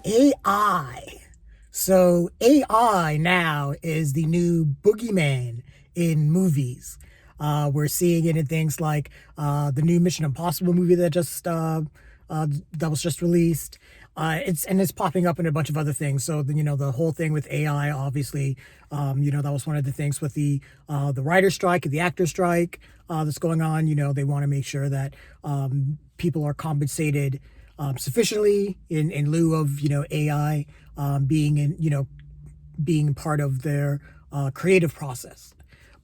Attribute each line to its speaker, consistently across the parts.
Speaker 1: AI. So AI now is the new boogeyman in movies. We're seeing it in things like the new Mission Impossible movie that was just released. It's popping up in a bunch of other things. So the whole thing with AI, obviously, that was one of the things with the writer strike and the actor strike that's going on. They want to make sure that people are compensated sufficiently in lieu of AI being part of their creative process.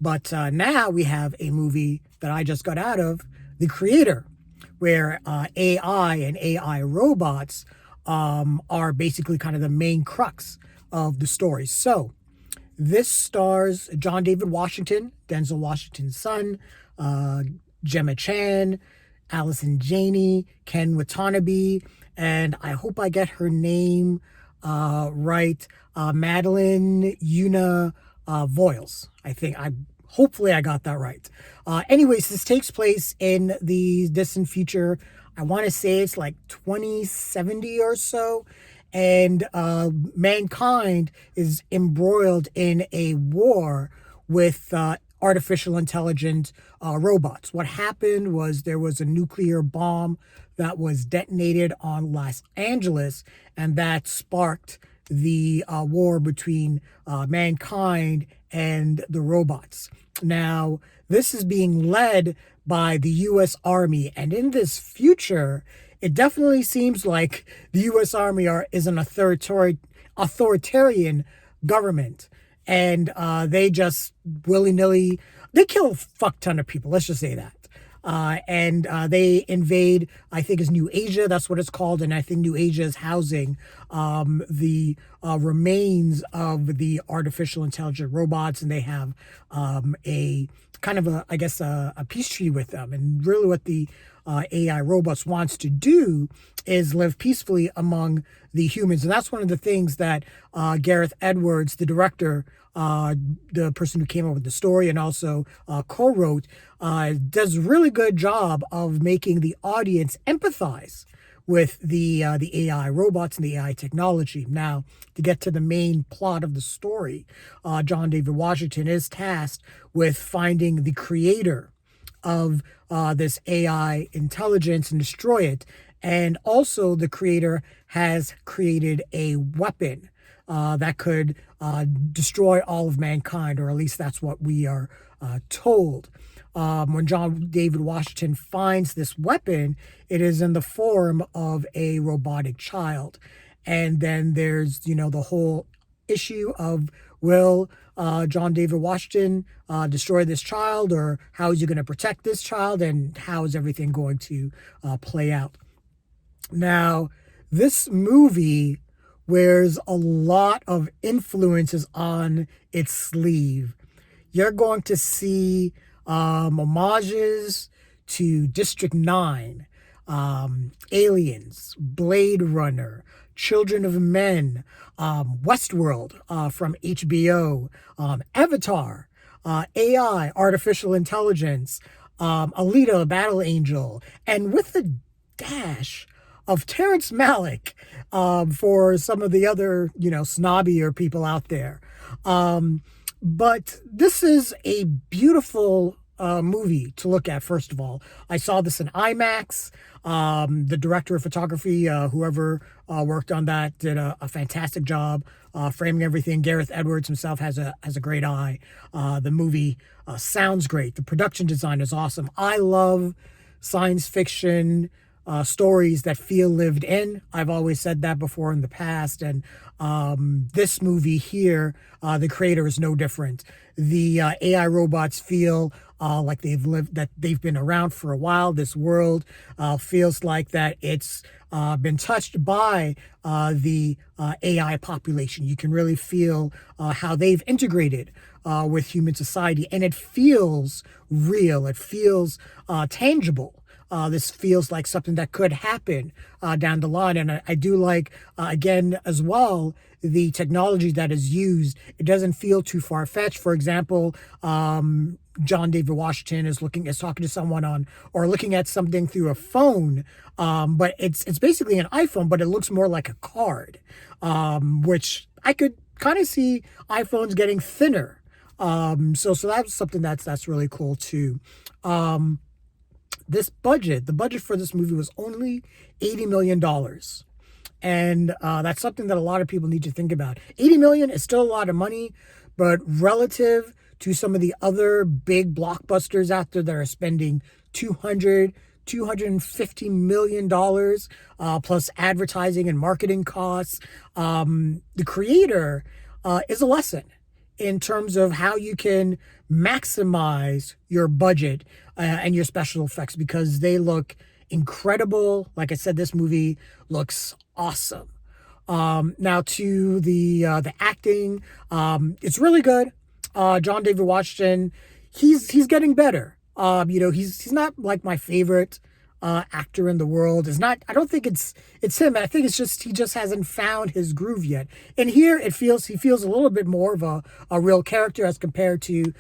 Speaker 1: But now we have a movie that I just got out of, The Creator, where AI and AI robots are basically kind of the main crux of the story. So this stars John David Washington, Denzel Washington's son, uh, Gemma Chan, Allison Janney, Ken Watanabe, and I hope I get her name right, Madeline Una Voiles. Hopefully I got that right. Anyways, this takes place in the distant future. I want to say it's like 2070 or so, and mankind is embroiled in a war with artificial intelligent robots. What happened was there was a nuclear bomb that was detonated on Los Angeles, and that sparked the war between mankind and the robots. Now, this is being led by the U.S. Army, and in this future, it definitely seems like the U.S. Army is an authoritarian government, and they just willy nilly they kill a fuck ton of people. Let's just say that. And they invade, I think, is New Asia. That's what it's called. And I think New Asia is housing the remains of the artificial intelligent robots. And they have a kind of I guess, a peace treaty with them. And really what the AI robots wants to do is live peacefully among the humans. And that's one of the things that Gareth Edwards, the director, the person who came up with the story and also co-wrote, does a really good job of making the audience empathize with the AI robots and the AI technology. Now, to get to the main plot of the story, John David Washington is tasked with finding the creator of this AI intelligence and destroy it. And also, the creator has created a weapon that could destroy all of mankind, or at least that's what we are told. When John David Washington finds this weapon, it is in the form of a robotic child. And then there's, the whole issue of, will John David Washington destroy this child, or how is he going to protect this child, and how is everything going to play out? Now, this movie wears a lot of influences on its sleeve. You're going to see homages to District 9, Aliens, Blade Runner, Children of Men, Westworld from HBO, Avatar, AI, artificial intelligence, Alita, Battle Angel, and with a dash of Terrence Malick for some of the other, snobbier people out there. But this is a beautiful movie to look at, first of all. I saw this in IMAX. The director of photography, whoever worked on that, did a fantastic job framing everything. Gareth Edwards himself has a great eye. The movie sounds great. The production design is awesome. I love science fiction stories that feel lived in. I've always said that before in the past, and this movie here, The Creator, is no different. The AI robots feel like they've been around for a while. This world feels like that it's been touched by the AI population. You can really feel how they've integrated with human society, and it feels real. It feels tangible. this feels like something that could happen down the line. And I do like, again, as well, the technology that is used. It doesn't feel too far-fetched. For example, John David Washington is talking to someone on, or looking at something through a phone, but it's basically an iPhone, but it looks more like a card, which I could kind of see iPhones getting thinner. So that's something that's really cool too. The budget for this movie was only $80 million. And that's something that a lot of people need to think about. 80 million is still a lot of money, but relative to some of the other big blockbusters out there that are spending 250 million dollars plus advertising and marketing costs, the creator is a lesson in terms of how you can maximize your budget and your special effects, because they look incredible. Like I said, this movie looks awesome. Now to the acting, it's really good. John David Washington, he's getting better. He's not like my favorite actor in the world. It's not. I don't think it's him. I think it's just he just hasn't found his groove yet. And here he feels a little bit more of a real character as compared to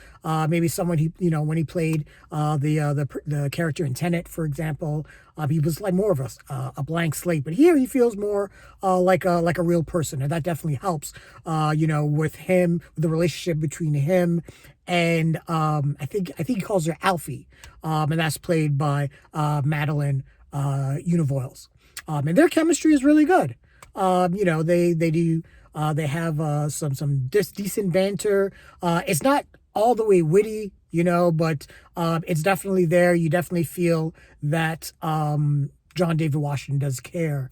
Speaker 1: maybe someone when he played the character in Tenet, for example. He was like more of a blank slate, but here he feels more like a real person, and that definitely helps. With him, the relationship between him and I think he calls her Alfie, and that's played by Madeline Univoyles. And their chemistry is really good. They have some decent banter. It's not all the way witty, but it's definitely there. You definitely feel that John David Washington does care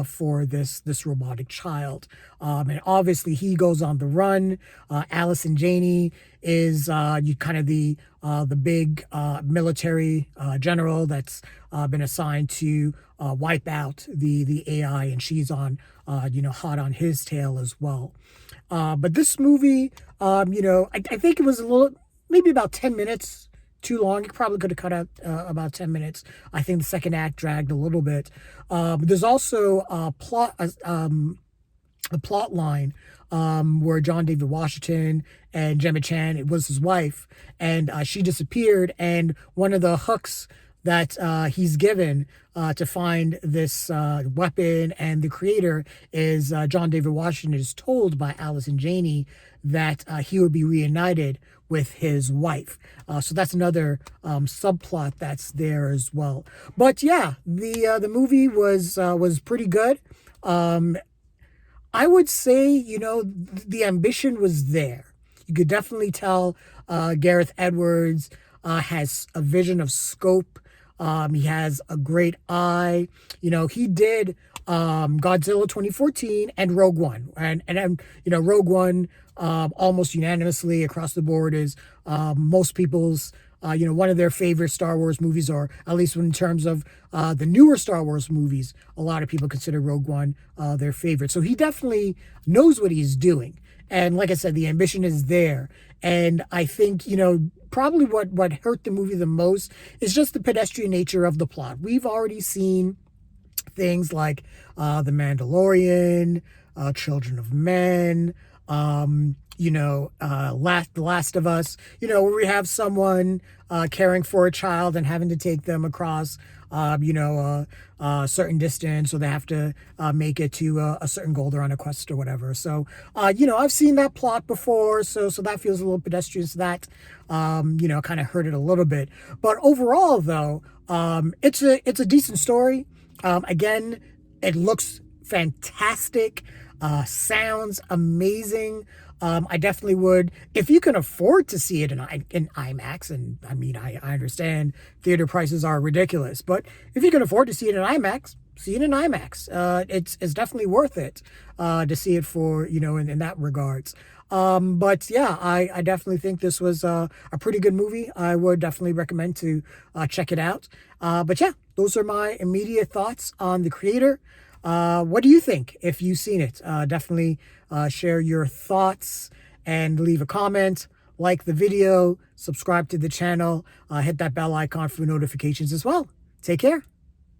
Speaker 1: for this robotic child. And obviously he goes on the run. Allison Janney is the big military general that's been assigned to wipe out the AI, and she's on hot on his tail as well. But this movie, I think it was maybe about 10 minutes too long. It probably could have cut out about 10 minutes. I think the second act dragged a little bit. But there's also a plot line where John David Washington and Gemma Chan, it was his wife, and she disappeared. And one of the hooks that he's given to find this weapon and the creator is John David Washington is told by Allison Janney that he would be reunited with his wife. So that's another subplot that's there as well. But yeah, the movie was pretty good. I would say, the ambition was there. You could definitely tell Gareth Edwards has a vision of scope. He has a great eye. He did Godzilla 2014 and Rogue One. And Rogue One almost unanimously across the board is most people's one of their favorite Star Wars movies, or at least in terms of the newer Star Wars movies, a lot of people consider Rogue One their favorite. So he definitely knows what he's doing. And like I said, the ambition is there. And I think, probably what hurt the movie the most is just the pedestrian nature of the plot. We've already seen things like The Mandalorian, Children of Men, The Last of Us, where we have someone caring for a child and having to take them across, a certain distance, or they have to make it to a certain goal. They're on a quest or whatever. So, I've seen that plot before, so that feels a little pedestrian. So that, kind of hurt it a little bit. But overall, though, it's a decent story. Again, it looks fantastic. Sounds amazing. I definitely would, if you can afford to see it in IMAX, and I mean, I understand theater prices are ridiculous, but if you can afford to see it in IMAX, see it in IMAX. It's definitely worth it to see it for, in that regards. But yeah, I definitely think this was a pretty good movie. I would definitely recommend to check it out. But yeah, those are my immediate thoughts on the creator. What do you think if you've seen it? Definitely share your thoughts and leave a comment, like the video, subscribe to the channel, hit that bell icon for notifications as well. Take care.